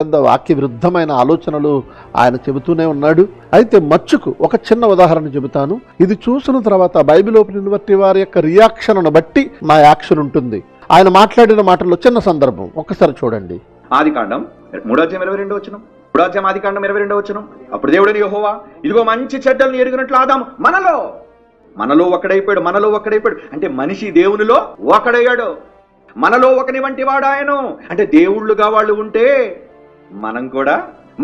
పెద్ద వాక్య విరుద్ధమైన ఆలోచనలు ఆయన చెబుతూనే ఉన్నాడు. అయితే మచ్చుకు ఒక చిన్న ఉదాహరణ చెబుతాను. ఇది చూసిన తర్వాత బైబిల్ ఓపెన్ యూనివర్సిటీ వారి యొక్క రియాక్షన్ను బట్టి నా యాక్షన్ ఉంటుంది. ఆయన మాట్లాడిన మాటల్లో చిన్న సందర్భం ఒక్కసారి చూడండి. ఆదికాండం 3:22 ఆదికాండం 22 అప్పుడు దేవుడని యెహోవా ఇదిగో మంచి చెడ్డలను ఎరిగినట్లు ఆదాము మనలో ఒకడైపోయాడు. అంటే మనిషి దేవునిలో ఒకడయ్యాడు. మనలో ఒకని వంటి వాడాయను. అంటే దేవుళ్ళుగా వాళ్ళు ఉంటే మనం కూడా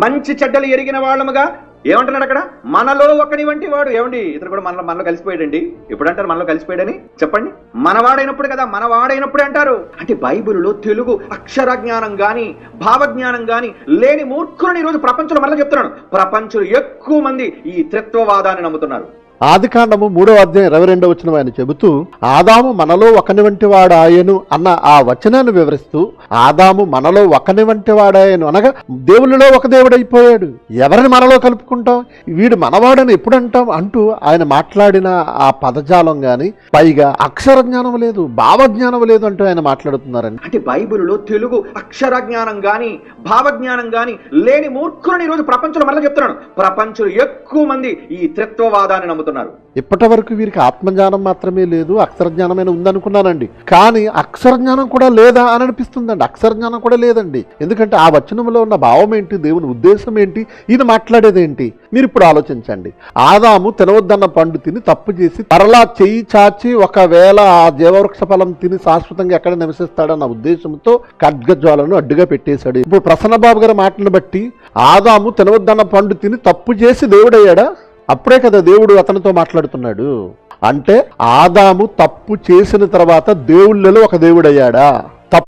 మంచి చెడ్డలు ఎరిగిన వాళ్ళముగా ఏమంటున్నాడు అక్కడ? మనలో ఒకని వంటి వాడు. ఏమండి, ఇతను కూడా మనలో కలిసిపోయాడండి. ఎప్పుడు అంటారు మనలో కలిసిపోయాడని? చెప్పండి. మనవాడైనప్పుడు కదా, మనవాడైనప్పుడే అంటారు. అంటే బైబిల్లో తెలుగు అక్షర జ్ఞానం గాని భావజ్ఞానం గాని లేని మూర్ఖులను ఈరోజు ప్రపంచంలో మరలా చెప్తున్నాను, ప్రపంచంలో ఎక్కువ మంది ఈ త్రిత్వవాదాన్ని నమ్ముతున్నారు. ఆదికాండము 3:22 ఆయన చెబుతూ ఆదాము మనలో ఒకని వంటి వాడాయను అన్న ఆ వచనాన్ని వివరిస్తూ, ఆదాము మనలో ఒకని వంటి వాడాయను అనగా దేవుళ్ళలో ఒక దేవుడైపోయాడు. ఎవరిని మనలో కలుపుకుంటాం? వీడు మనవాడని ఎప్పుడు అంటాం అంటూ ఆయన మాట్లాడిన ఆ పదజాలం గాని, పైగా అక్షర జ్ఞానం లేదు, భావజ్ఞానం లేదు అంటూ ఆయన మాట్లాడుతున్నారండి. అంటే బైబిల్లో తెలుగు అక్షర జ్ఞానం గాని భావజ్ఞానం గాని లేని మూర్ఖులను ఈరోజు ప్రపంచంలో మరలా చెప్తున్నాను, ప్రపంచంలో ఎక్కువ మంది ఈ త్రిత్వవాదాన్ని నమ్ముతున్నారు. ఇప్పటి వరకు వీరికి ఆత్మజ్ఞానం మాత్రమే లేదు, అక్షర జ్ఞానమైన ఉందనుకున్నానండి. కానీ అక్షర జ్ఞానం కూడా లేదా అని అనిపిస్తుందండి. అక్షర జ్ఞానం కూడా లేదండి. ఎందుకంటే ఆ వచనంలో ఉన్న భావం ఏంటి, దేవుని ఉద్దేశం ఏంటి, ఈయన మాట్లాడేది ఏంటి? మీరు ఇప్పుడు ఆలోచించండి. ఆదాము తినవద్దన్న పండు తిని తప్పు చేసి మరలా చెయ్యి చాచి ఒకవేళ ఆ జీవవృక్ష ఫలం తిని శాశ్వతంగా ఎక్కడ నివసిస్తాడన్న ఉద్దేశంతో ఖడ్గజ్వాలను అడ్డుగా పెట్టేశాడు. ఇప్పుడు ప్రసన్నబాబు గారి మాటలను బట్టి ఆదాము తినవద్దన్న పండు తిని తప్పు చేసి దేవుడయ్యాడా? అప్పుడే కదా దేవుడు అతనితో మాట్లాడుతున్నాడు. అంటే ఆదాము తప్పు చేసిన తర్వాత దేవుళ్ళలో ఒక దేవుడయ్యాడా?